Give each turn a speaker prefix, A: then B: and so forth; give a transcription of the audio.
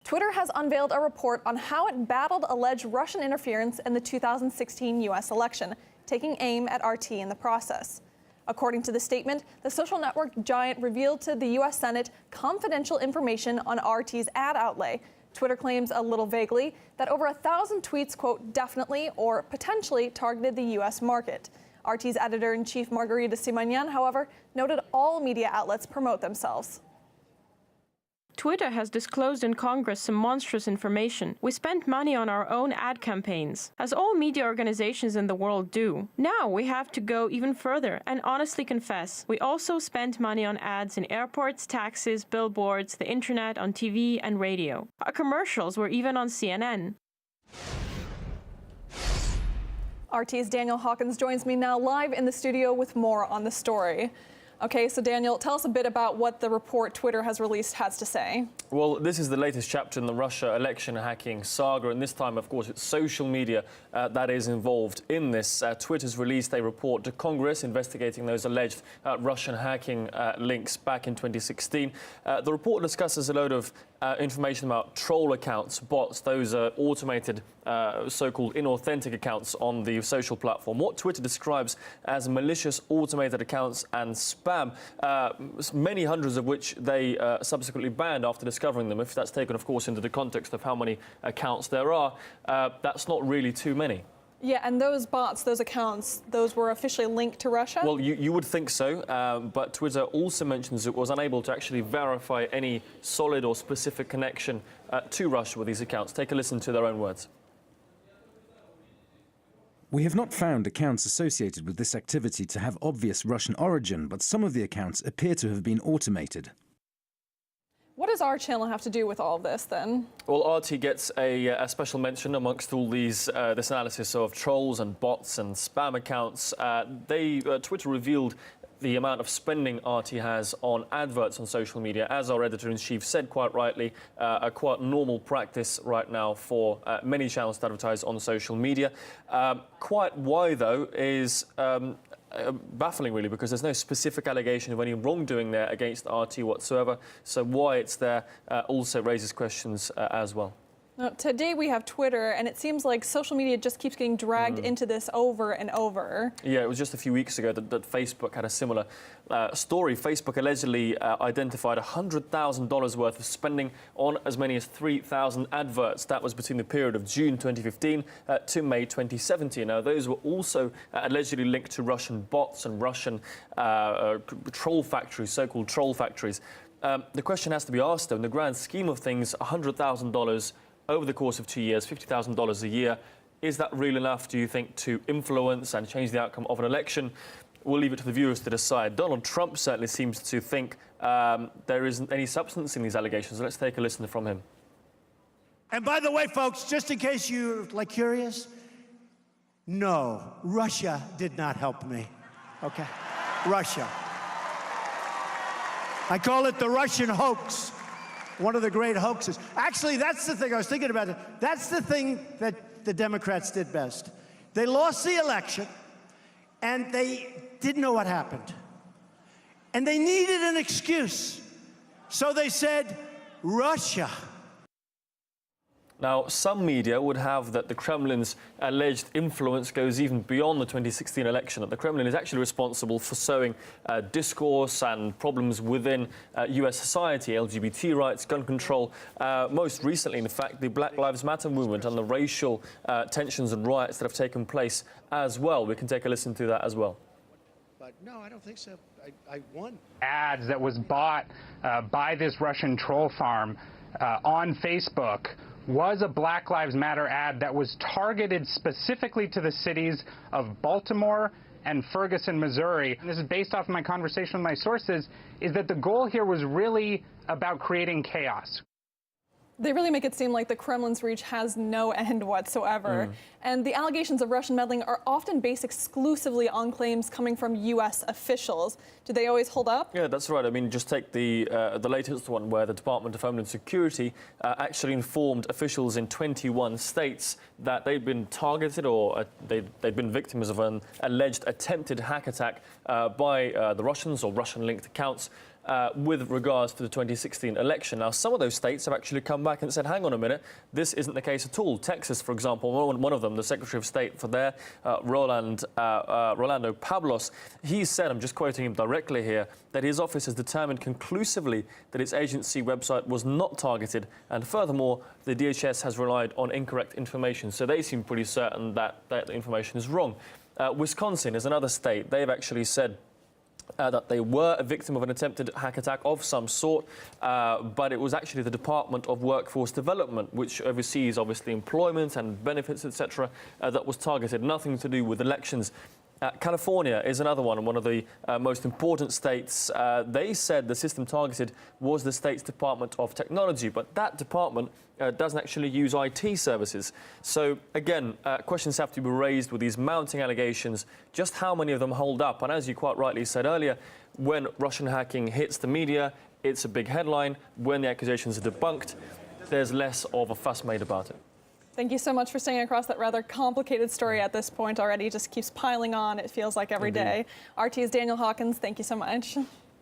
A: Twitter has unveiled a report on how it battled alleged Russian interference in the 2016 U.S. election, taking aim at RT in the process. According to the statement, the social network giant revealed to the U.S. Senate confidential information on RT's ad outlay. Twitter claims a little vaguely that over 1,000 tweets, quote, definitely or potentially targeted the U.S. market. RT's editor-in-chief Margarita Simonyan, however, noted all media outlets promote themselves.
B: Twitter has disclosed in Congress some monstrous information. We spent money on our own ad campaigns, as all media organizations in the world do. Now we have to go even further and honestly confess, we also spent money on ads in airports, taxis, billboards, the internet, on TV and radio. Our commercials were even on CNN.
A: RT's Daniel Hawkins joins me now live in the studio with more on the story. Okay, so Daniel, tell us a bit about what the report Twitter has released has to say.
C: Well, this is the latest chapter in the Russia election hacking saga, and this time, of course, it's social media that is involved in this. Twitter's released a report to Congress investigating those alleged Russian hacking links back in 2016. The report discusses a load of information about troll accounts, bots, those automated so-called inauthentic accounts on the social platform. What Twitter describes as malicious automated accounts and spam, many hundreds of which they subsequently banned after discovering them. If that's taken, of course, into the context of how many accounts there are, that's not really too many.
A: Yeah, and those bots, those accounts, those were officially linked to Russia?
C: Well, you would think so, but Twitter also mentions it was unable to actually verify any solid or specific connection to Russia with these accounts. Take a listen to their own words.
D: We have not found accounts associated with this activity to have obvious Russian origin, but some of the accounts appear to have been automated.
A: What does our channel have to do with all of this, then?
C: Well, RT gets a special mention amongst all these this analysis of trolls and bots and spam accounts. Twitter revealed the amount of spending RT has on adverts on social media, as our editor-in-chief said quite rightly, a quite normal practice right now for many channels to advertise on social media. Quite why, though, is baffling, really, because there's no specific allegation of any wrongdoing there against RT whatsoever. So why it's there also raises questions as well.
A: Now, today we have Twitter, and it seems like social media just keeps getting dragged into this over and over. Yeah,
C: it was just a few weeks ago that Facebook had a similar story. Facebook allegedly identified $100,000 worth of spending on as many as 3,000 adverts. That was between the period of June 2015 to May 2017. Now, those were also allegedly linked to Russian bots and Russian troll factories, so-called troll factories. The question has to be asked, though, in the grand scheme of things, $100,000 over the course of 2 years, $50,000 a year, is that real enough, do you think, to influence and change the outcome of an election? We'll leave it to the viewers to decide. Donald Trump certainly seems to think there isn't any substance in these allegations. Let's take a listen from him.
E: And by the way, folks, just in case you're curious, no, Russia did not help me. Okay? Russia. I call it the Russian hoax. One of the great hoaxes. Actually, that's the thing I was thinking about. That's the thing that the Democrats did best. They lost the election, and they didn't know what happened. And they needed an excuse. So they said, Russia.
C: Now, some media would have that the Kremlin's alleged influence goes even beyond the 2016 election, that the Kremlin is actually responsible for sowing discourse and problems within US society, LGBT rights, gun control. Most recently, in fact, the Black Lives Matter movement and the racial tensions and riots that have taken place as well. We can take a listen to that as well.
E: But no, I don't think so. I won.
F: Ads that was bought by this Russian troll farm on Facebook was a Black Lives Matter ad that was targeted specifically to the cities of Baltimore and Ferguson, Missouri. And this is based off my conversation with my sources, is that the goal here was really about creating chaos.
A: They really make it seem like the Kremlin's reach has no end whatsoever. And the allegations of Russian meddling are often based exclusively on claims coming from U.S. officials. Do they always hold up?
C: Yeah, that's right. I mean, just take the latest one where the Department of Homeland Security actually informed officials in 21 states that they'd been targeted or they'd been victims of an alleged attempted hack attack by the Russians or Russian-linked accounts. with regards to the 2016 election. Now, some of those states have actually come back and said, hang on a minute, this isn't the case at all. Texas, for example, one of them, the Secretary of State for there, Rolando Pablos, he said, I'm just quoting him directly here, that his office has determined conclusively that its agency website was not targeted, and furthermore, the DHS has relied on incorrect information. So they seem pretty certain that the information is wrong. Wisconsin is another state. They've actually said that they were a victim of an attempted hack attack of some sort, but it was actually the Department of Workforce Development, which oversees obviously employment and benefits, etc., that was targeted. Nothing to do with elections. California is another one of the most important states. They said the system targeted was the state's Department of Technology, but that department doesn't actually use IT services. So, again, questions have to be raised with these mounting allegations, just how many of them hold up. And as you quite rightly said earlier, when Russian hacking hits the media, it's a big headline. When the accusations are debunked, there's less of a fuss made about it.
A: Thank you so much for staying across that rather complicated story at this point already. It just keeps piling on, it feels like, every day. RT's Daniel Hawkins, thank you so much.